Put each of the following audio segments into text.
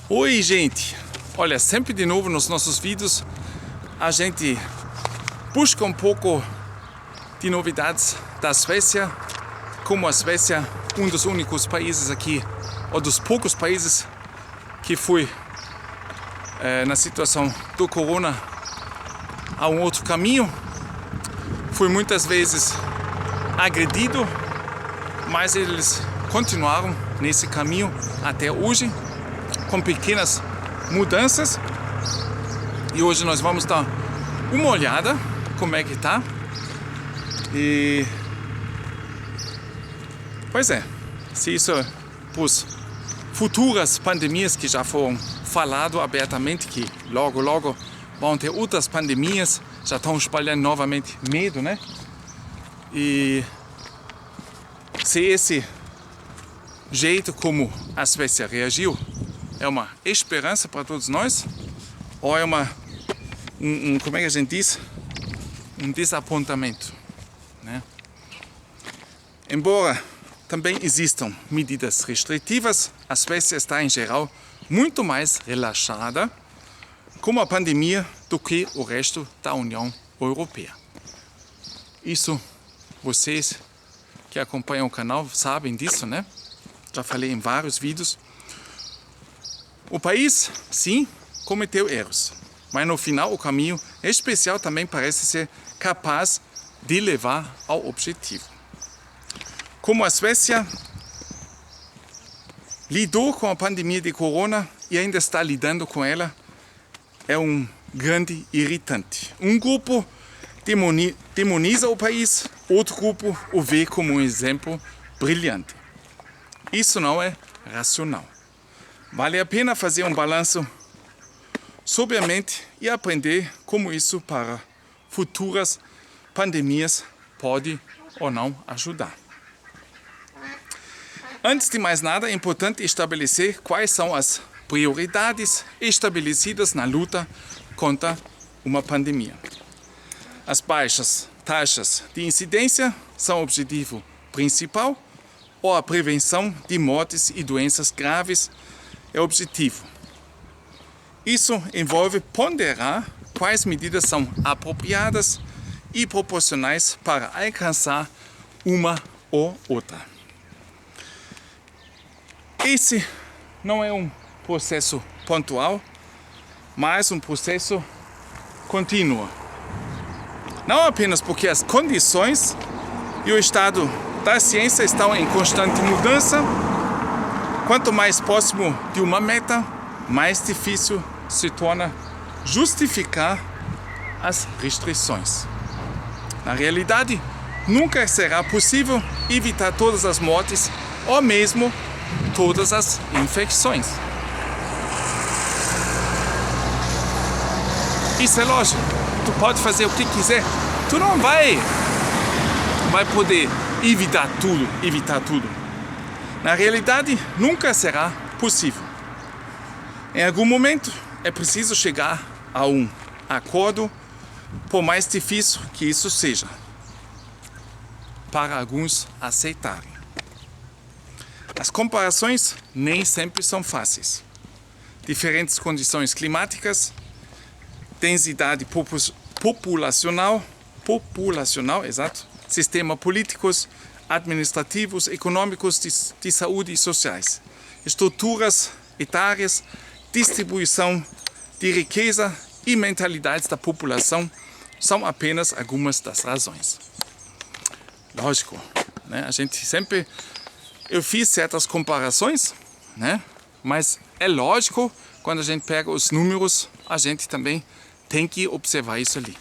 Oi, gente! Olha, sempre de novo nos nossos vídeos a gente busca um pouco de novidades da Suécia, como a Suécia, um dos únicos países aqui, ou dos poucos países que foi na situação do corona a um outro caminho. Foi muitas vezes agredido, mas eles continuaram nesse caminho até hoje, com pequenas mudanças. E hoje nós vamos dar uma olhada como é que tá. E pois é, se isso para as futuras pandemias que já foram falado abertamente, que logo vão ter outras pandemias, já estão espalhando novamente medo, né? E se esse jeito como a Suécia reagiu é uma esperança para todos nós, ou é como é que a gente diz? Um desapontamento, né? Embora também existam medidas restritivas, a Suécia está em geral muito mais relaxada com a pandemia do que o resto da União Europeia. Isso vocês que acompanham o canal sabem disso, né? Já falei em vários vídeos. O país, sim, cometeu erros, mas no final o caminho especial também parece ser capaz de levar ao objetivo. Como a Suécia lidou com a pandemia de corona e ainda está lidando com ela, é um grande irritante. Um grupo demoniza o país, outro grupo o vê como um exemplo brilhante. Isso não é racional. Vale a pena fazer um balanço sobriamente e aprender como isso para futuras pandemias pode ou não ajudar. Antes de mais nada, é importante estabelecer quais são as prioridades estabelecidas na luta contra uma pandemia. As baixas taxas de incidência são o objetivo principal, ou a prevenção de mortes e doenças graves é o objetivo. Isso envolve ponderar quais medidas são apropriadas e proporcionais para alcançar uma ou outra. Esse não é um processo pontual, mas um processo contínuo. Não apenas porque as condições e o estado da ciência estão em constante mudança. Quanto mais próximo de uma meta, mais difícil se torna justificar as restrições. Na realidade, nunca será possível evitar todas as mortes ou mesmo todas as infecções. Isso é lógico. Tu pode fazer o que quiser. Tu não vai poder evitar tudo. Na realidade, nunca será possível. Em algum momento, é preciso chegar a um acordo, por mais difícil que isso seja, para alguns aceitarem. As comparações nem sempre são fáceis. Diferentes condições climáticas, densidade populacional, exato, sistemas políticos, administrativos, econômicos, de saúde e sociais, estruturas etárias, distribuição de riqueza e mentalidades da população são apenas algumas das razões. Lógico, né? Eu fiz certas comparações, né? Mas é lógico, quando a gente pega os números, a gente também tem que observar isso ali.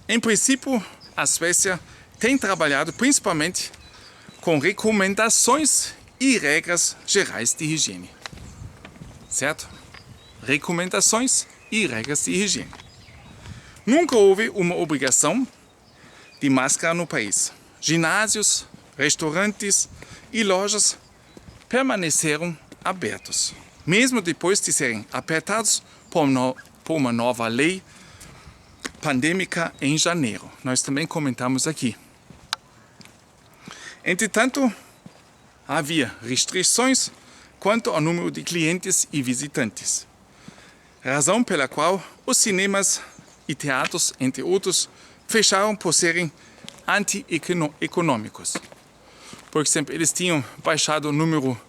Em princípio, a Suécia tem trabalhado principalmente com recomendações e regras gerais de higiene. Certo? Recomendações e regras de higiene. Nunca houve uma obrigação de máscara no país. Ginásios, restaurantes e lojas permaneceram abertos, mesmo depois de serem apertados por uma nova lei pandêmica em janeiro. Nós também comentamos aqui. Entretanto, havia restrições quanto ao número de clientes e visitantes. Razão pela qual os cinemas e teatros, entre outros, fecharam por serem anti-econômicos. Por exemplo, eles tinham baixado o número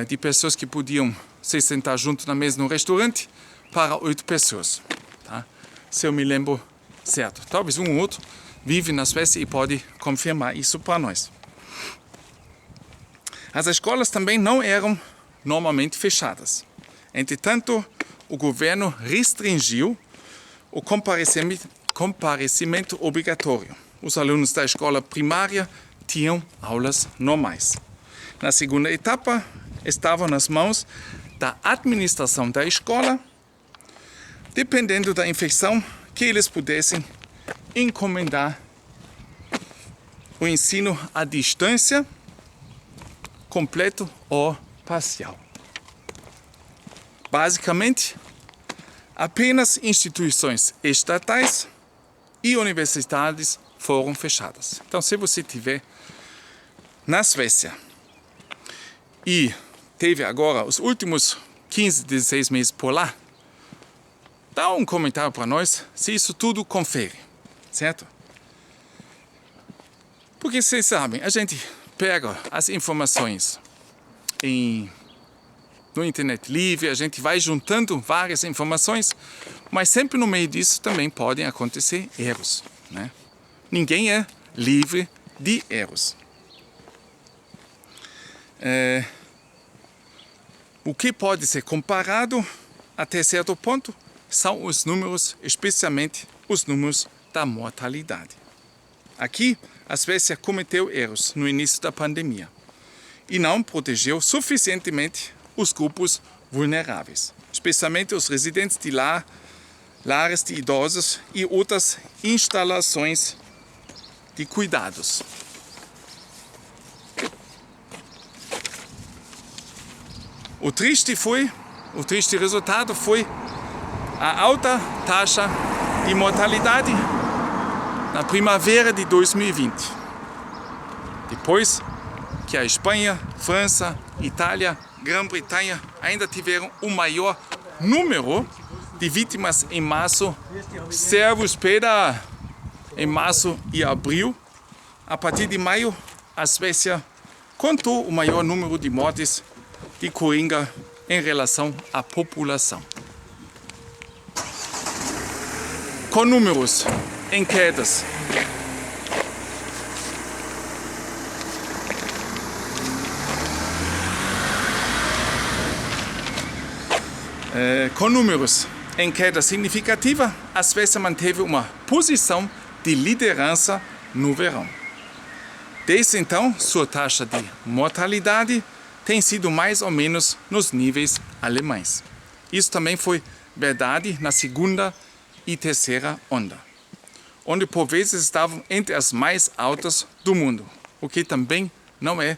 de pessoas que podiam se sentar junto na mesa no restaurante para 8 pessoas. Tá? Se eu me lembro certo. Talvez um ou outro vive na Suécia e pode confirmar isso para nós. As escolas também não eram normalmente fechadas. Entretanto, o governo restringiu o comparecimento obrigatório. Os alunos da escola primária tinham aulas normais. Na segunda etapa, estavam nas mãos da administração da escola, dependendo da infecção, que eles pudessem encomendar o ensino à distância, completo ou parcial. Basicamente, apenas instituições estatais e universidades foram fechadas. Então, se você estiver na Suécia e teve agora os últimos 15, 16 meses por lá, dá um comentário para nós se isso tudo confere, certo? Porque vocês sabem, a gente pega as informações no internet livre, a gente vai juntando várias informações, mas sempre no meio disso também podem acontecer erros, né? Ninguém é livre de erros. O que pode ser comparado até certo ponto são os números, especialmente os números da mortalidade. Aqui, a Suécia cometeu erros no início da pandemia e não protegeu suficientemente os grupos vulneráveis, especialmente os residentes de lares de idosos e outras instalações de cuidados. O triste resultado foi a alta taxa de mortalidade na primavera de 2020. Depois que a Espanha, França, Itália, Grã-Bretanha ainda tiveram o maior número de vítimas em março, servo espera em março e abril. A partir de maio, a Suécia contou o maior número de mortes de coringa em relação à população. Com números em quedas. Com números em queda significativa, a Suécia manteve uma posição de liderança no verão. Desde então, sua taxa de mortalidade tem sido mais ou menos nos níveis alemães. Isso também foi verdade na segunda e terceira onda, onde por vezes estavam entre as mais altas do mundo, o que também não é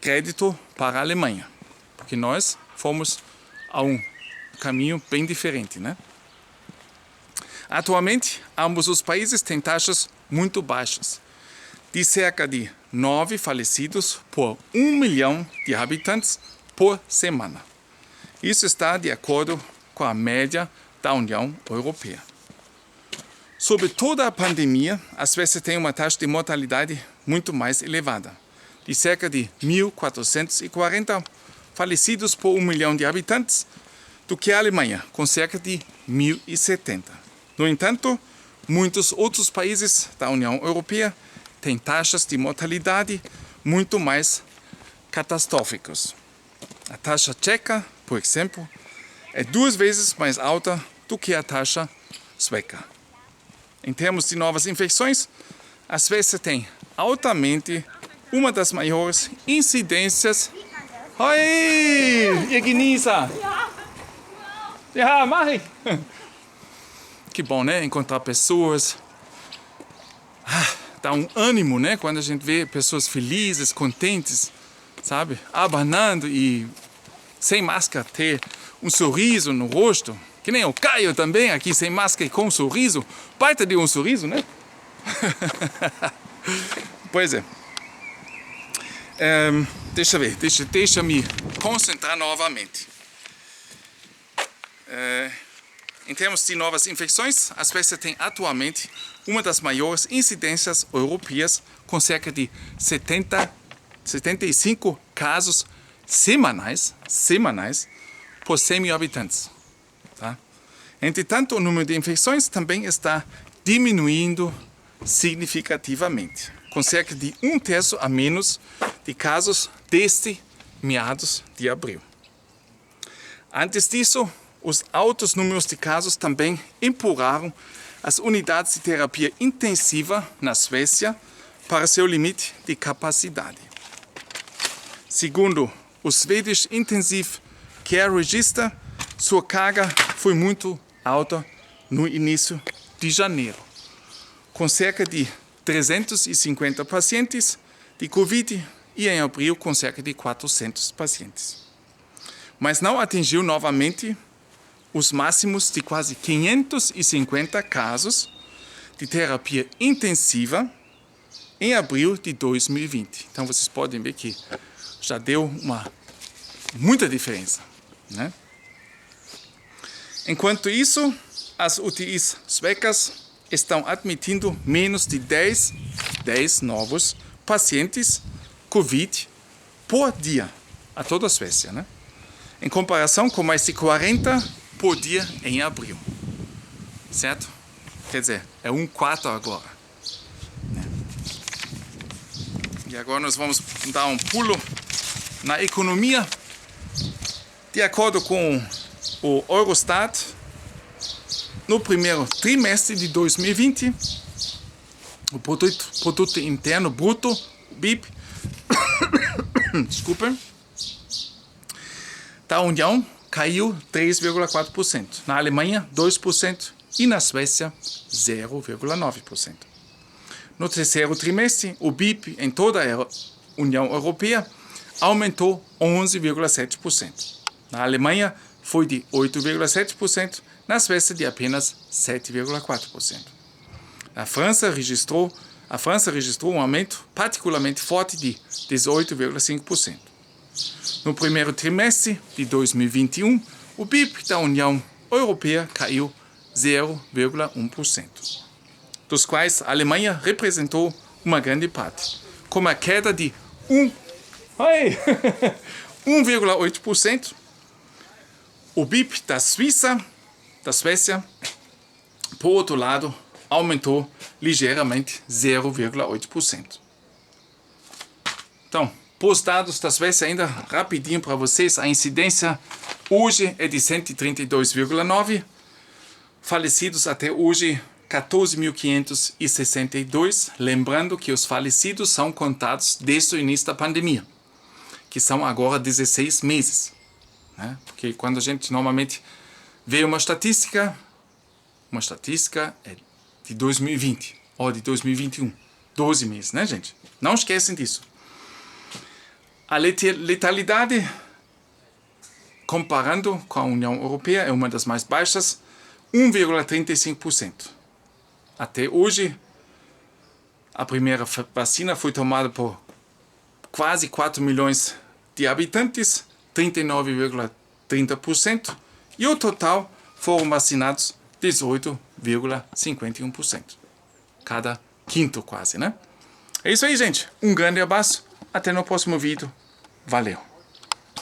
crédito para a Alemanha, porque nós fomos a um caminho bem diferente, né? Atualmente, ambos os países têm taxas muito baixas, de cerca de 9 falecidos por 1 milhão de habitantes por semana. Isso está de acordo com a média da União Europeia. Sobre toda a pandemia, a Suécia tem uma taxa de mortalidade muito mais elevada, de cerca de 1.440 falecidos por 1 milhão de habitantes, do que a Alemanha, com cerca de 1.070. No entanto, muitos outros países da União Europeia têm taxas de mortalidade muito mais catastróficas. A taxa tcheca, por exemplo, é 2 vezes mais alta do que a taxa sueca. Em termos de novas infecções, a Suécia tem altamente uma das maiores incidências. Oi, ihr Genießer! Ja, mach ich! Que bom, né? Encontrar pessoas. Dá um ânimo, né? Quando a gente vê pessoas felizes, contentes, sabe? Abanando e sem máscara, ter um sorriso no rosto. Que nem o Caio também, aqui sem máscara e com um sorriso. Baita de um sorriso, né? Pois é. Deixa me concentrar novamente. Em termos de novas infecções, a Suécia tem atualmente uma das maiores incidências europeias, com cerca de 75 casos semanais por 100 mil habitantes. Tá? Entretanto, o número de infecções também está diminuindo significativamente, com cerca de 1/3 a menos de casos desde meados de abril. Antes disso, os altos números de casos também empurraram as unidades de terapia intensiva na Suécia para seu limite de capacidade. Segundo o Swedish Intensive Care Register, sua carga foi muito alta no início de janeiro, com cerca de 350 pacientes de Covid e em abril com cerca de 400 pacientes. Mas não atingiu novamente os máximos de quase 550 casos de terapia intensiva em abril de 2020. Então vocês podem ver que já deu muita diferença, né? Enquanto isso, as UTIs suecas estão admitindo menos de 10 novos pacientes Covid por dia, a toda a Suécia, né? Em comparação com mais de 40 por dia em abril, certo? Quer dizer, é 1/4 agora. Né? E agora nós vamos dar um pulo na economia. De acordo com o Eurostat, no primeiro trimestre de 2020, o produto interno bruto, o BIP, desculpem, da União caiu 3,4%, na Alemanha 2% e na Suécia 0,9%. No terceiro trimestre, o BIP em toda a União Europeia aumentou 11,7%. Na Alemanha foi de 8,7%, na Suécia de apenas 7,4%. A França registrou um aumento particularmente forte de 18,5%. No primeiro trimestre de 2021, o BIP da União Europeia caiu 0,1%, dos quais a Alemanha representou uma grande parte, com uma queda de 1,8%. O BIP da Suécia, por outro lado, aumentou ligeiramente 0,8%. Então, os dados da Suécia, ainda rapidinho para vocês, a incidência hoje é de 132,9, falecidos até hoje 14.562, lembrando que os falecidos são contados desde o início da pandemia, que são agora 16 meses. Né? Porque quando a gente normalmente vê uma estatística é de 2020 ou de 2021, 12 meses, né, gente? Não esquecem disso. A letalidade, comparando com a União Europeia, é uma das mais baixas, 1,35%. Até hoje, a primeira vacina foi tomada por quase 4 milhões de habitantes, 39,30%, e o total foram vacinados 18,51%. Cada quinto quase, né? É isso aí, gente. Um grande abraço. Até no próximo vídeo. Valeu!